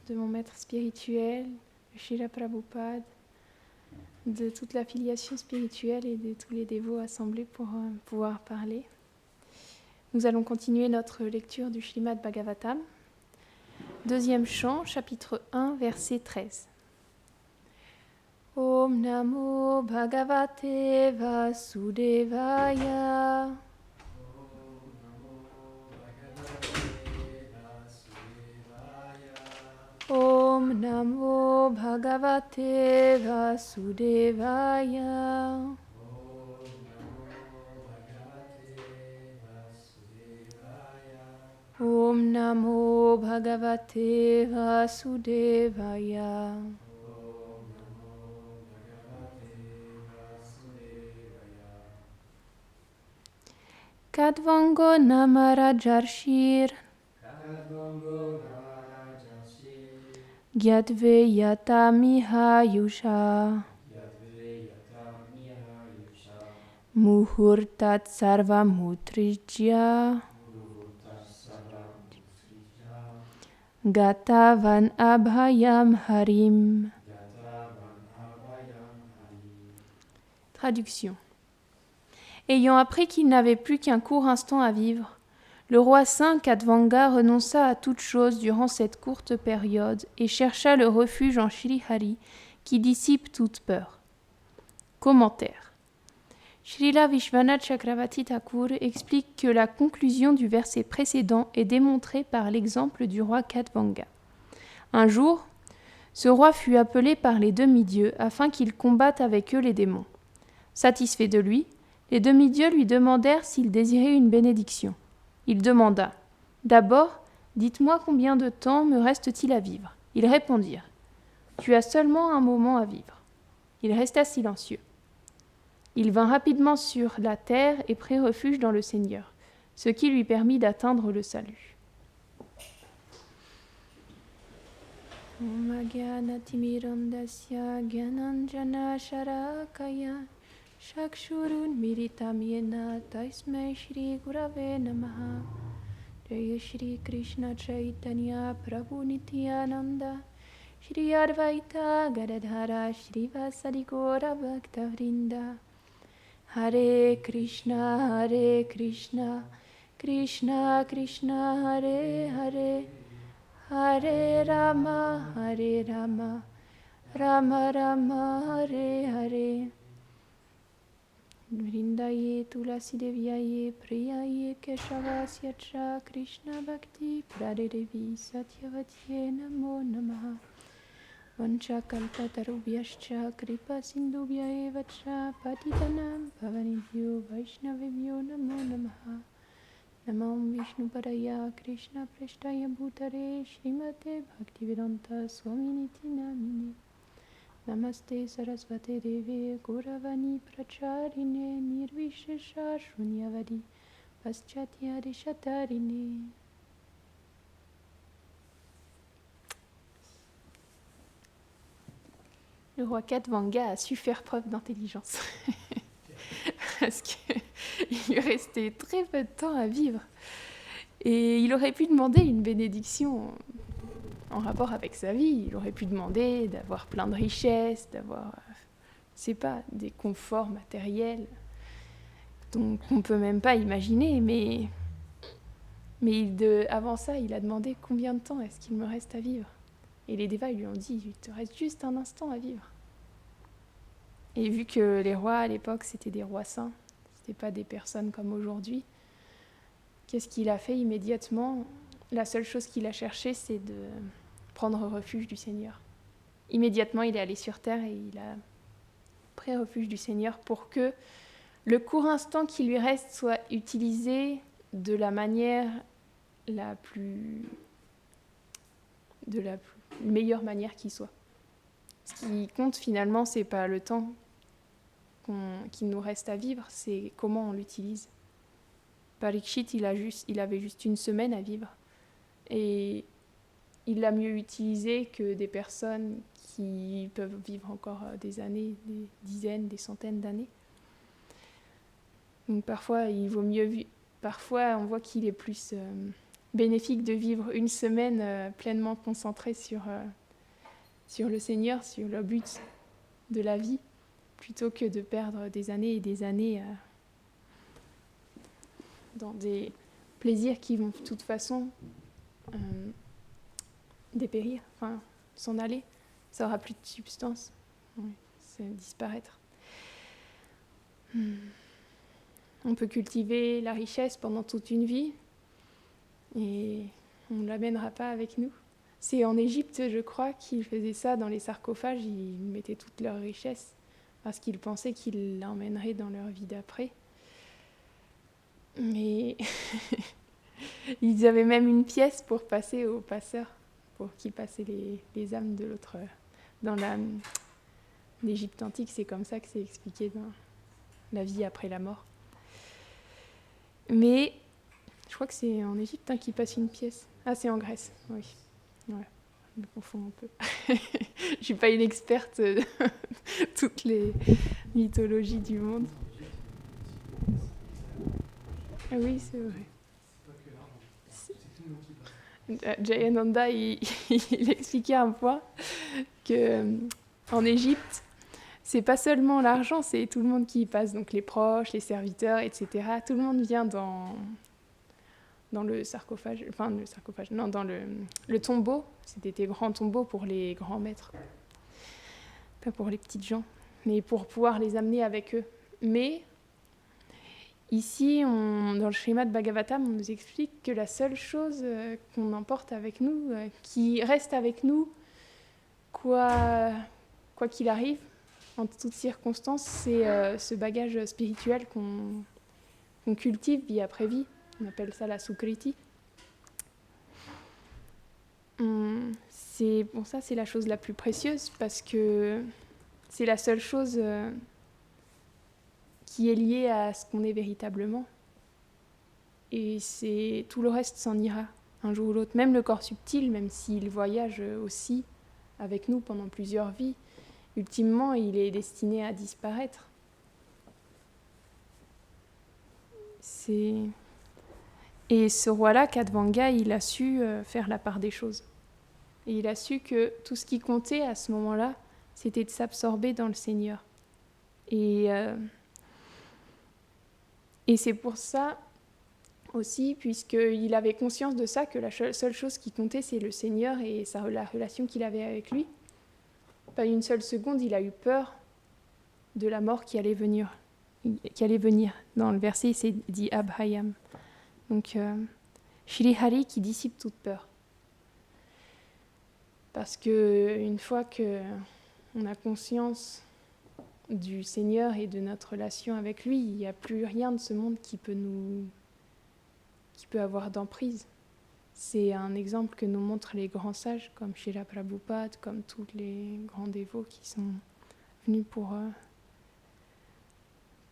de mon maître spirituel, Srila Prabhupada, de toute l'affiliation spirituelle et de tous les dévots assemblés pour pouvoir parler. Nous allons continuer notre lecture du Śrīmad Bhagavatam. Deuxième chant, chapitre 1, verset 13. Om Namo Bhagavate Vasudevaya. Om Namo Bhagavate Vasudevaya. Om Namo Bhagavate Vasudevaya. Kadvango Namarajarshir Gyatve Yatamiha Yusha Muhurtat Sarvamutrijya Gatavan Abhayam Harim. Traduction. Ayant appris qu'il n'avait plus qu'un court instant à vivre, le roi saint Kadvanga renonça à toute chose durant cette courte période et chercha le refuge en Shri Hari qui dissipe toute peur. Commentaire. Srila Vishwanath Chakravarti Thakur explique que la conclusion du verset précédent est démontrée par l'exemple du roi Kadvanga. Un jour, ce roi fut appelé par les demi-dieux afin qu'il combatte avec eux les démons. Satisfait de lui, les demi-dieux lui demandèrent s'il désirait une bénédiction. Il demanda « D'abord, dites-moi combien de temps me reste-t-il à vivre ?» Ils répondirent « Tu as seulement un moment à vivre. » Il resta silencieux. Il vint rapidement sur la terre et prit refuge dans le Seigneur, ce qui lui permit d'atteindre le salut. Om Gyanatimirandasya Gyananjana Sharakaya Shakshurun Miritam Yena Taismai Shri Gurave Namaha Jaya Shri Krishna Chaitanya Prabhu Nityananda Shri Advaita Gadadhara Shri Vasadi Gora Bhakta Vrinda Hare Krishna Krishna Krishna Hare Hare Hare Rama Rama Rama Hare Hare Vrindaye Tulasi Deviaye Priyaye Keshavasya Cha Krishna Bhakti Pradevi Satyavatiye Namo Namaha Vancha Kalpatarubhyascha Kripa Sindhubhya eva cha Patitanam Pavanibhyo Vaishnavibhyo Namo Namaha Namam Vishnu Padaya Krishna Preshtaya Bhutare Srimate Bhaktivedanta Swaminiti Namine Namaste Sarasvate Deve Gauravani Pracharine Nirvishesha Shunyavadi Paschatya Rishatarine. Le roi Kadvanga a su faire preuve d'intelligence. Parce qu'il lui restait très peu de temps à vivre. Et il aurait pu demander une bénédiction en rapport avec sa vie. Il aurait pu demander d'avoir plein de richesses, d'avoir, des conforts matériels qu'on ne peut même pas imaginer. Mais avant ça, il a demandé combien de temps est-ce qu'il me reste à vivre. Et les dévas lui ont dit, il te reste juste un instant à vivre. Et vu que les rois à l'époque, c'était des rois saints, c'était pas des personnes comme aujourd'hui, qu'est-ce qu'il a fait immédiatement ? La seule chose qu'il a cherché, c'est de prendre refuge du Seigneur. Immédiatement, il est allé sur terre et il a pris refuge du Seigneur pour que le court instant qui lui reste soit utilisé de la manière meilleure manière qui soit. Ce qui compte finalement, c'est pas le temps qu'il nous reste à vivre, c'est comment on l'utilise. Parikshit, il avait juste une semaine à vivre. Et il l'a mieux utilisé que des personnes qui peuvent vivre encore des années, des dizaines, des centaines d'années. Donc parfois, on voit qu'il est plus bénéfique de vivre une semaine pleinement concentrée sur le Seigneur, sur le but de la vie, plutôt que de perdre des années et des années dans des plaisirs qui vont de toute façon dépérir, enfin s'en aller. Ça aura plus de substance, oui, c'est disparaître. On peut cultiver la richesse pendant toute une vie et on ne l'amènera pas avec nous. C'est en Égypte, je crois, qu'ils faisaient ça dans les sarcophages, ils mettaient toute leur richesse parce qu'ils pensaient qu'ils l'emmèneraient dans leur vie d'après. Mais ils avaient même une pièce pour passer aux passeurs, pour qu'ils passaient les âmes de l'autre. Dans l'Égypte antique, c'est comme ça que c'est expliqué dans la vie après la mort. Mais je crois que c'est en Égypte qu'ils passent une pièce. Ah, c'est en Grèce, oui. Ouais, je me confonds un peu. Je ne suis pas une experte de toutes les mythologies du monde. Ah oui, c'est vrai. Jayananda, il expliquait un point qu'en Égypte, c'est pas seulement l'argent, c'est tout le monde qui y passe, donc les proches, les serviteurs, etc. Tout le monde vient dans le sarcophage, dans le tombeau. C'était des grands tombeaux pour les grands maîtres, pas pour les petites gens, mais pour pouvoir les amener avec eux. Mais ici, dans le schéma de Bhagavatam, on nous explique que la seule chose qu'on emporte avec nous, qui reste avec nous, quoi qu'il arrive, en toutes circonstances, c'est ce bagage spirituel qu'on cultive vie après vie. On appelle ça la sukriti. C'est la chose la plus précieuse parce que c'est la seule chose qui est liée à ce qu'on est véritablement. Et tout le reste s'en ira un jour ou l'autre. Même le corps subtil, même s'il voyage aussi avec nous pendant plusieurs vies, ultimement, il est destiné à disparaître. Et ce roi-là, Khatvanga, il a su faire la part des choses. Et il a su que tout ce qui comptait à ce moment-là, c'était de s'absorber dans le Seigneur. Et c'est pour ça aussi, puisqu'il avait conscience de ça, que la seule chose qui comptait, c'est le Seigneur et la relation qu'il avait avec lui. Pas une seule seconde, il a eu peur de la mort qui allait venir. Dans le verset, c'est dit Abhayam. Donc, Shri Hari qui dissipe toute peur. Parce qu'une fois qu'on a conscience du Seigneur et de notre relation avec lui, il n'y a plus rien de ce monde qui peut avoir d'emprise. C'est un exemple que nous montrent les grands sages, comme Srila Prabhupada, comme tous les grands dévots qui sont venus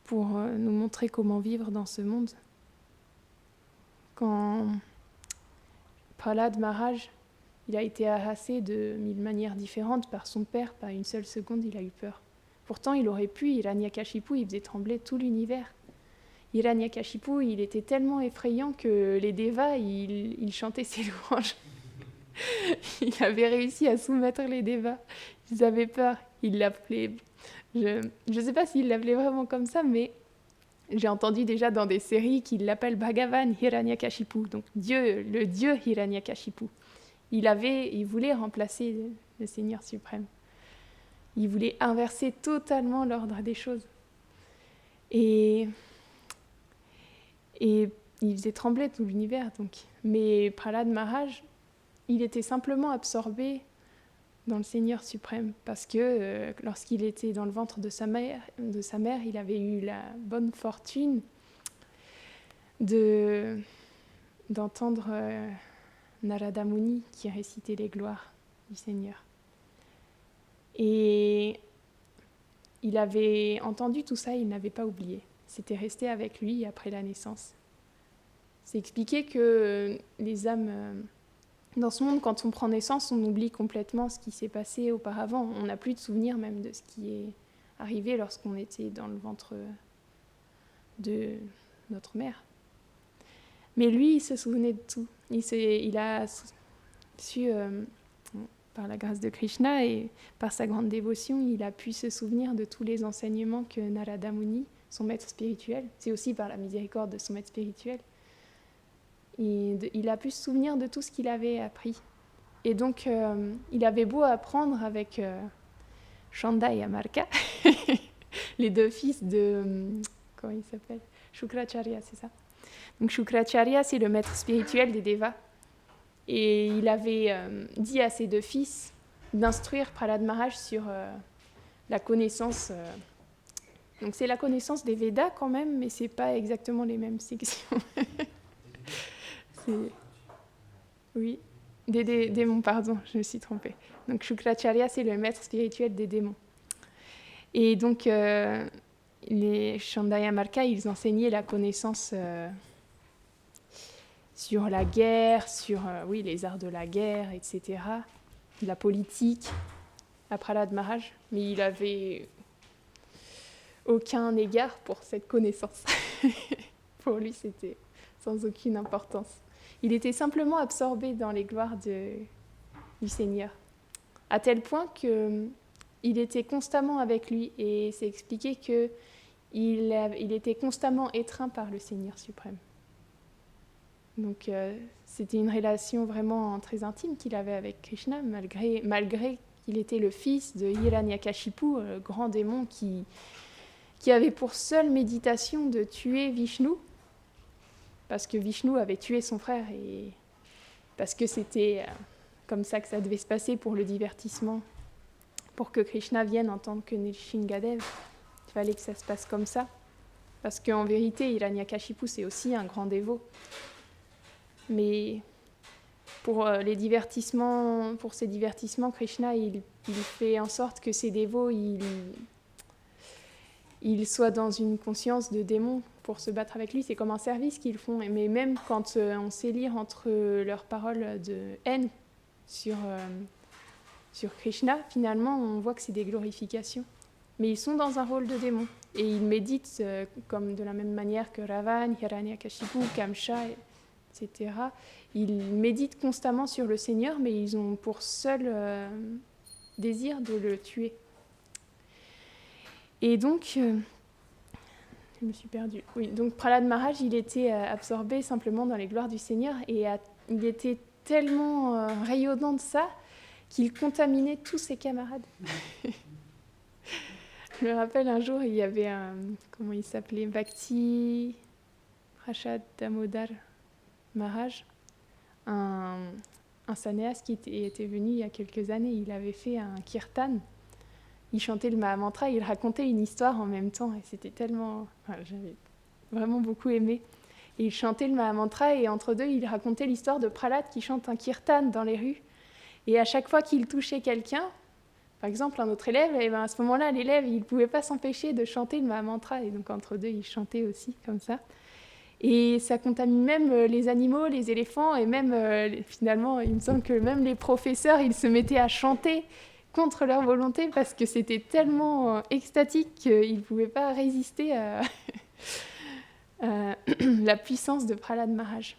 pour nous montrer comment vivre dans ce monde. Quand Prahlad Maharaj, il a été harassé de 1000 manières différentes par son père, pas une seule seconde il a eu peur. Pourtant il aurait pu, Hiranyakashipu, il faisait trembler tout l'univers. Hiranyakashipu, il était tellement effrayant que les devas, ils chantaient ses louanges. Il avait réussi à soumettre les devas. Ils avaient peur. Il l'appelait... Je ne sais pas s'il l'appelait vraiment comme ça, mais j'ai entendu déjà dans des séries qu'il l'appelle Bhagavan Hiranyakashipu, donc le dieu Hiranyakashipu. Il voulait remplacer le Seigneur suprême. Il voulait inverser totalement l'ordre des choses. Et il faisait trembler tout l'univers. Donc. Mais Prahlad Maharaj, il était simplement absorbé dans le Seigneur suprême, parce que lorsqu'il était dans le ventre de sa mère, il avait eu la bonne fortune d'entendre Narada Muni qui récitait les gloires du Seigneur. Et il avait entendu tout ça, il n'avait pas oublié. C'était resté avec lui après la naissance. C'est expliqué que les âmes... Dans ce monde, quand on prend naissance, on oublie complètement ce qui s'est passé auparavant. On n'a plus de souvenir même de ce qui est arrivé lorsqu'on était dans le ventre de notre mère. Mais lui, il se souvenait de tout. Il a su, par la grâce de Krishna et par sa grande dévotion, il a pu se souvenir de tous les enseignements que Narada Muni, son maître spirituel, c'est aussi par la miséricorde de son maître spirituel, il a pu se souvenir de tout ce qu'il avait appris. Et donc, il avait beau apprendre avec Chanda et Amarka, les deux fils de... comment il s'appelle ? Shukracharya, c'est ça. Donc Shukracharya, c'est le maître spirituel des Devas. Et il avait dit à ses deux fils d'instruire Prahlad Maharaj sur la connaissance. Donc c'est la connaissance des Védas quand même, mais c'est pas exactement les mêmes sections. Oui, des démons, pardon, je me suis trompée. Donc Shukracharya, c'est le maître spirituel des démons. Et donc les Chanda et Amarka, ils enseignaient la connaissance sur la guerre, sur les arts de la guerre, etc., la politique, à Prahlad Maharaj, mais il avait aucun égard pour cette connaissance. Pour lui, c'était sans aucune importance. Il était simplement absorbé dans les gloires du Seigneur, à tel point qu'il était constamment avec lui, et c'est expliqué qu'il était constamment étreint par le Seigneur suprême. Donc c'était une relation vraiment très intime qu'il avait avec Krishna, malgré qu'il était le fils de Hiranyakashipu, le grand démon qui avait pour seule méditation de tuer Vishnu, parce que Vishnu avait tué son frère, et parce que c'était comme ça que ça devait se passer pour le divertissement, pour que Krishna vienne en tant que Nrsingadev. Il fallait que ça se passe comme ça, parce qu'en vérité, Hiranyakashipu, c'est aussi un grand dévot. Mais pour ces divertissements, Krishna, il fait en sorte que ses dévots, ils soient dans une conscience de démon pour se battre avec lui. C'est comme un service qu'ils font. Mais même quand on sait lire entre leurs paroles de haine sur Krishna, finalement, on voit que c'est des glorifications. Mais ils sont dans un rôle de démon. Et ils méditent comme de la même manière que Ravan, Hiranyakashipu, Kamsa, etc. Ils méditent constamment sur le Seigneur, mais ils ont pour seul désir de le tuer. Et donc, je me suis perdue. Oui, donc Prahlad Maharaj, il était absorbé simplement dans les gloires du Seigneur, et il était tellement rayonnant de ça qu'il contaminait tous ses camarades. Je me rappelle un jour, il y avait comment il s'appelait, Bhakti Prasad Damodar Maharaj, un sannyas qui était venu il y a quelques années. Il avait fait un kirtan, il chantait le Mahamantra, il racontait une histoire en même temps, et c'était tellement... j'avais vraiment beaucoup aimé. Et il chantait le Mahamantra, et entre deux, il racontait l'histoire de Prahlad qui chante un kirtan dans les rues. Et à chaque fois qu'il touchait quelqu'un, par exemple un autre élève, et à ce moment-là, l'élève, il ne pouvait pas s'empêcher de chanter le Mahamantra, et donc entre deux, il chantait aussi comme ça. Et ça contamine même les animaux, les éléphants, et même, finalement, il me semble que même les professeurs, ils se mettaient à chanter contre leur volonté, parce que c'était tellement extatique qu'ils ne pouvaient pas résister à la puissance de Prahlad Maharaj.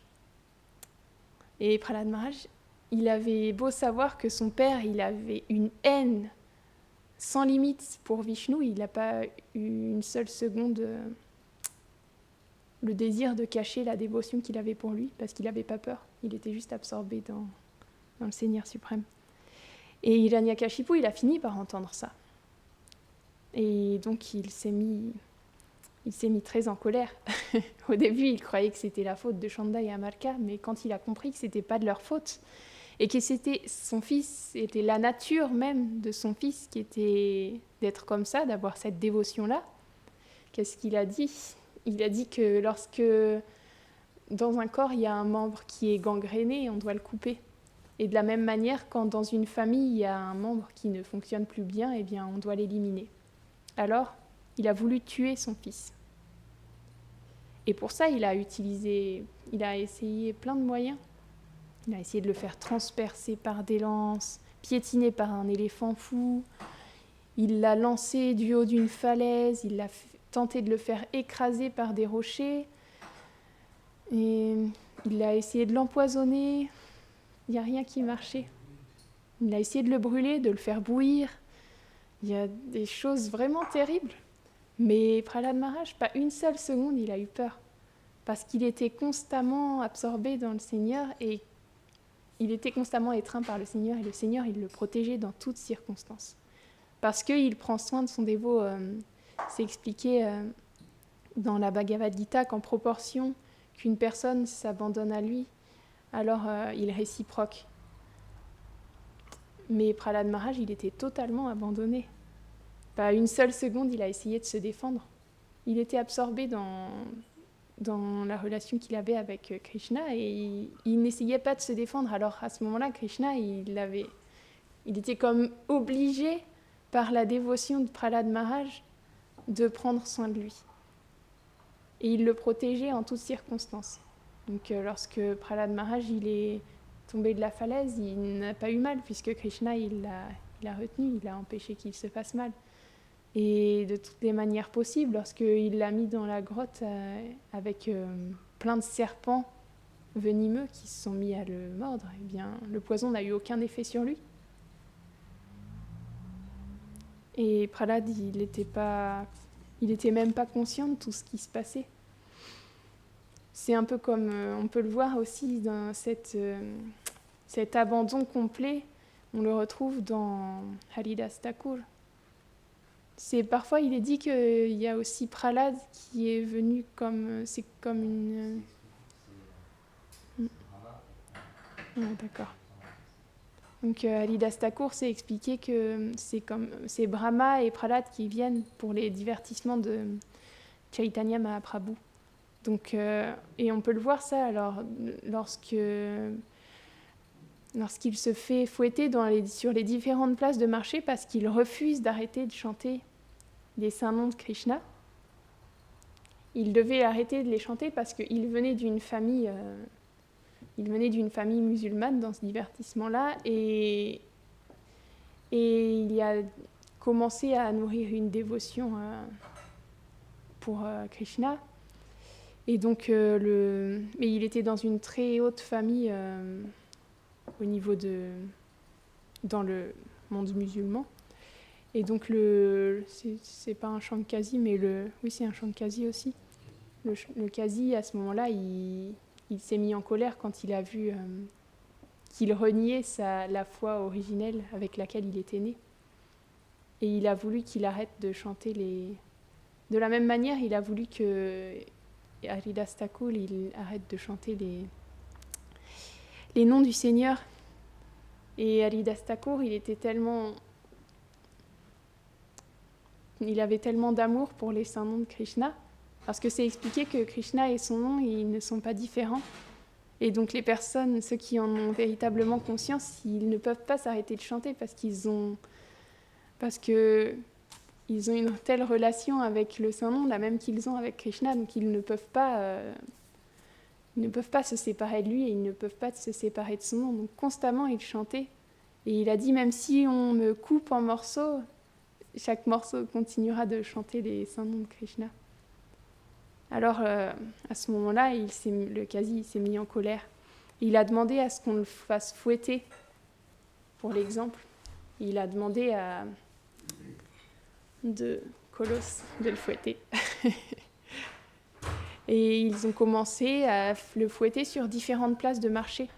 Et Prahlad Maharaj, il avait beau savoir que son père, il avait une haine sans limite pour Vishnu, il n'a pas eu une seule seconde le désir de cacher la dévotion qu'il avait pour lui, parce qu'il n'avait pas peur. Il était juste absorbé dans le Seigneur suprême. Et Hiranyakashipu, il a fini par entendre ça. Et donc il s'est mis très en colère. Au début, il croyait que c'était la faute de Chanda et Amarka, mais quand il a compris que c'était pas de leur faute, et que c'était son fils, c'était la nature même de son fils qui était d'être comme ça, d'avoir cette dévotion-là, qu'est-ce qu'il a dit ? Il a dit que lorsque dans un corps, il y a un membre qui est gangréné, on doit le couper. Et de la même manière, quand dans une famille, il y a un membre qui ne fonctionne plus bien, eh bien, on doit l'éliminer. Alors, il a voulu tuer son fils. Et pour ça, il a essayé plein de moyens. Il a essayé de le faire transpercer par des lances, piétiner par un éléphant fou. Il l'a lancé du haut d'une falaise, il a tenté de le faire écraser par des rochers. Et Il a essayé de l'empoisonner, il n'y a rien qui marchait. Il a essayé de le brûler, de le faire bouillir. Il y a des choses vraiment terribles. Mais Prahlad Maharaj, pas une seule seconde, il a eu peur. Parce qu'il était constamment absorbé dans le Seigneur et il était constamment étreint par le Seigneur. Et le Seigneur, il le protégeait dans toutes circonstances. Parce qu'il prend soin de son dévot. C'est expliqué dans la Bhagavad Gita qu'en proportion qu'une personne s'abandonne à lui, alors il réciproque. Mais Prahlad Maharaj, il était totalement abandonné. Pas une seule seconde, il a essayé de se défendre. Il était absorbé dans la relation qu'il avait avec Krishna et il n'essayait pas de se défendre. Alors à ce moment-là, Krishna, il était comme obligé par la dévotion de Prahlad Maharaj de prendre soin de lui. Et il le protégeait en toutes circonstances. Donc lorsque Prahlad Maharaj il est tombé de la falaise, il n'a pas eu mal puisque Krishna il l'a retenu, il a empêché qu'il se fasse mal. Et de toutes les manières possibles, lorsqu'il l'a mis dans la grotte avec plein de serpents venimeux qui se sont mis à le mordre, eh bien, le poison n'a eu aucun effet sur lui. Et Prahlad, il était même pas conscient de tout ce qui se passait. C'est un peu comme, on peut le voir aussi dans cet abandon complet, on le retrouve dans Haridas Thakur. Parfois, il est dit qu'il y a aussi Prahlad qui est venu c'est comme une... d'accord. Donc, Haridas Thakur s'est expliqué que c'est Brahma et Prahlad qui viennent pour les divertissements de Chaitanya Mahaprabhu. Donc, et on peut le voir ça, alors, lorsqu'il se fait fouetter sur les différentes places de marché parce qu'il refuse d'arrêter de chanter les saints noms de Krishna. Il devait arrêter de les chanter parce qu'il venait d'une famille, musulmane dans ce divertissement-là et il a commencé à nourrir une dévotion pour Krishna. Et donc, mais il était dans une très haute famille au niveau dans le monde musulman. Et donc, c'est pas un Shankasi, mais oui, c'est un Shankasi aussi. Le Kasi, à ce moment-là, il s'est mis en colère quand il a vu qu'il reniait la foi originelle avec laquelle il était né. Et il a voulu qu'il arrête de chanter De la même manière, il a voulu que Haridas Thakur il arrête de chanter les noms du Seigneur. Et Haridas Thakur, il avait tellement d'amour pour les saints noms de Krishna, parce que c'est expliqué que Krishna et son nom, ils ne sont pas différents. Et donc les personnes, ceux qui en ont véritablement conscience, ils ne peuvent pas s'arrêter de chanter parce qu'ils ont une telle relation avec le Saint-Nom, la même qu'ils ont avec Krishna, donc ils ne peuvent pas se séparer de lui et ils ne peuvent pas se séparer de son nom. Donc constamment, il chantait. Et il a dit, même si on me coupe en morceaux, chaque morceau continuera de chanter les saints noms de Krishna. Alors, à ce moment-là, le Kasi s'est mis en colère. Il a demandé à ce qu'on le fasse fouetter, pour l'exemple. Il a demandé à de Colosse de le fouetter. Et ils ont commencé à le fouetter sur différentes places de marché.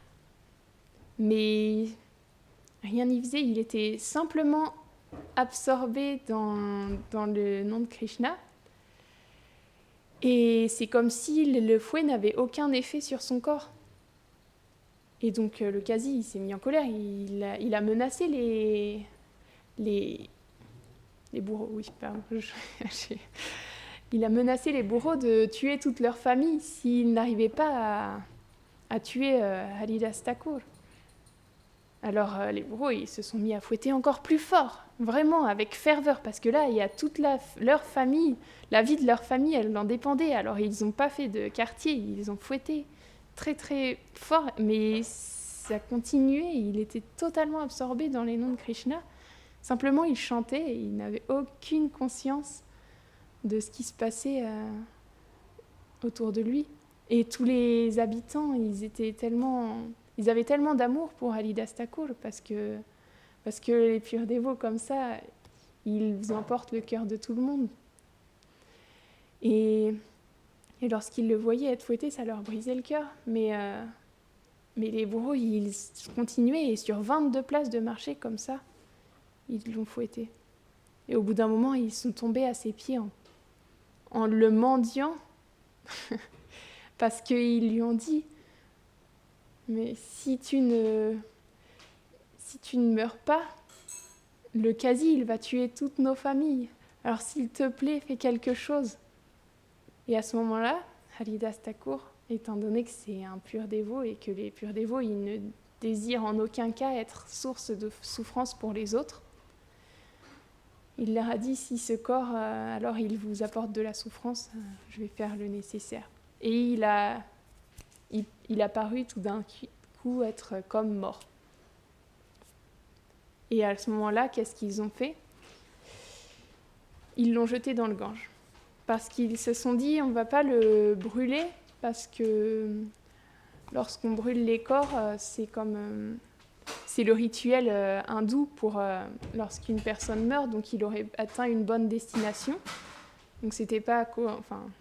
Mais rien n'y faisait, il était simplement absorbé dans le nom de Krishna. Et c'est comme si le fouet n'avait aucun effet sur son corps. Et donc le Kasi, il s'est mis en colère, il a menacé les bourreaux, oui, pardon. Il a menacé les bourreaux de tuer toute leur famille s'ils n'arrivaient pas à tuer Haridas Thakur. Alors les bourreaux, ils se sont mis à fouetter encore plus fort, vraiment avec ferveur, parce que là, il y a toute leur famille, la vie de leur famille, elle en dépendait. Alors ils n'ont pas fait de quartier, ils ont fouetté très très fort, mais ça continuait, il était totalement absorbé dans les noms de Krishna. Simplement, il chantait et il n'avait aucune conscience de ce qui se passait autour de lui. Et tous les habitants, ils avaient tellement d'amour pour Haridas Thakur parce que les purs dévots comme ça, ils emportent le cœur de tout le monde. Et lorsqu'ils le voyaient être fouetté, ça leur brisait le cœur. Mais les bourreaux, ils continuaient, et sur 22 places de marché comme ça, ils l'ont fouetté. Et au bout d'un moment, ils sont tombés à ses pieds en le mendiant, parce qu'ils lui ont dit « Mais si tu ne meurs pas, le Qazi, il va tuer toutes nos familles. Alors s'il te plaît, fais quelque chose. » Et à ce moment-là, Haridas Thakur, étant donné que c'est un pur dévot et que les purs dévots, ils ne désirent en aucun cas être source de souffrance pour les autres, il leur a dit, si ce corps, alors il vous apporte de la souffrance, je vais faire le nécessaire. Et il a paru tout d'un coup être comme mort. Et à ce moment-là, qu'est-ce qu'ils ont fait? Ils l'ont jeté dans le Gange. Parce qu'ils se sont dit, on ne va pas le brûler, parce que lorsqu'on brûle les corps, c'est le rituel hindou pour lorsqu'une personne meurt, donc il aurait atteint une bonne destination. Donc c'était pas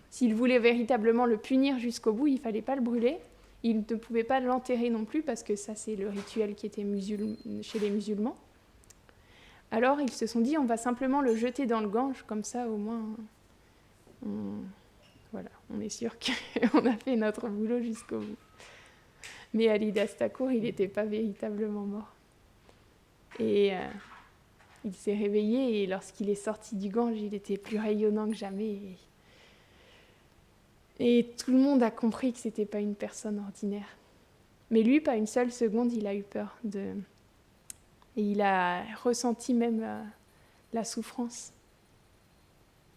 s'il voulait véritablement le punir jusqu'au bout, il fallait pas le brûler. Il ne pouvait pas l'enterrer non plus parce que ça c'est le rituel qui était chez les musulmans. Alors ils se sont dit on va simplement le jeter dans le Gange, comme ça au moins on est sûr qu'on a fait notre boulot jusqu'au bout. Mais Haridas Thakur, il n'était pas véritablement mort. Et il s'est réveillé et lorsqu'il est sorti du Gange, il était plus rayonnant que jamais. Et tout le monde a compris que ce n'était pas une personne ordinaire. Mais lui, pas une seule seconde, il a eu peur. Et il a ressenti même la souffrance.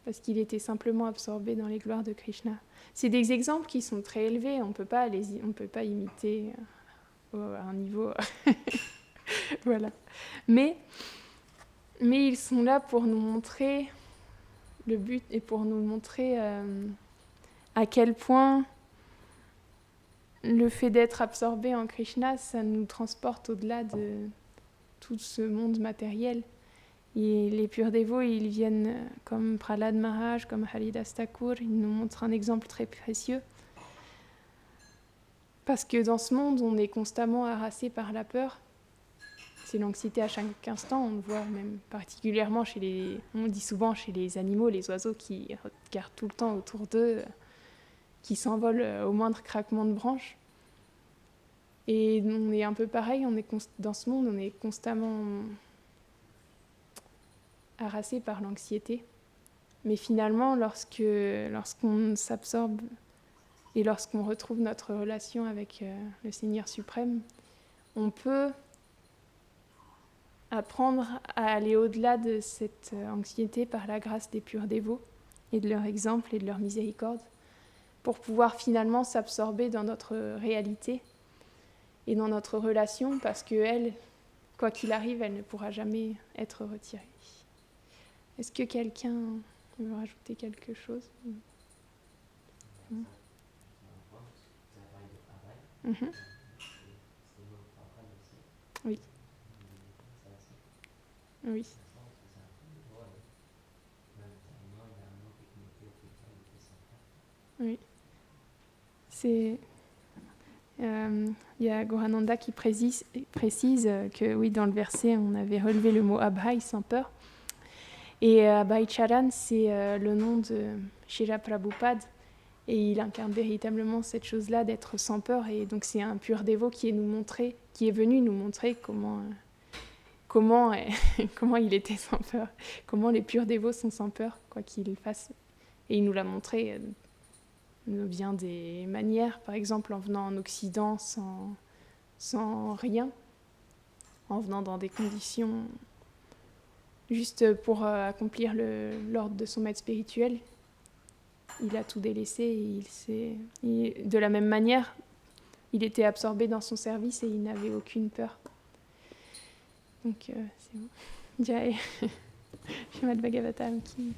Parce qu'il était simplement absorbé dans les gloires de Krishna. C'est des exemples qui sont très élevés, on ne peut pas imiter à un niveau... voilà. Mais ils sont là pour nous montrer le but et pour nous montrer à quel point le fait d'être absorbé en Krishna, ça nous transporte au-delà de tout ce monde matériel. Et les purs dévots, ils viennent comme Prahlad Maharaj, comme Haridas Thakur, ils nous montrent un exemple très précieux. Parce que dans ce monde, on est constamment harassé par la peur. C'est l'anxiété à chaque instant, on le voit même particulièrement on dit souvent chez les animaux, les oiseaux qui regardent tout le temps autour d'eux, qui s'envolent au moindre craquement de branche. Et on est un peu pareil, dans ce monde, on est constamment harassé par l'anxiété. Mais finalement, lorsqu'on s'absorbe et lorsqu'on retrouve notre relation avec le Seigneur suprême, on peut apprendre à aller au-delà de cette anxiété par la grâce des purs dévots et de leur exemple et de leur miséricorde, pour pouvoir finalement s'absorber dans notre réalité et dans notre relation, parce qu'elle, quoi qu'il arrive, elle ne pourra jamais être retirée. Est-ce que quelqu'un veut rajouter quelque chose? Oui. Oui. Oui. Il y a Gorananda qui précise que oui, dans le verset, on avait relevé le mot Abhay, sans peur. Et Abhay Charan, c'est le nom de Srila Prabhupada. Et il incarne véritablement cette chose-là d'être sans peur. Et donc c'est un pur dévot qui est venu nous montrer comment il était sans peur, comment les purs dévots sont sans peur, quoi qu'ils fassent. Et il nous l'a montré de bien des manières, par exemple en venant en Occident sans rien, en venant dans des conditions juste pour accomplir l'ordre de son maître spirituel. Il a tout délaissé et de la même manière, il était absorbé dans son service et il n'avait aucune peur. Donc c'est bon. Jai. Srimad Bhagavatam qui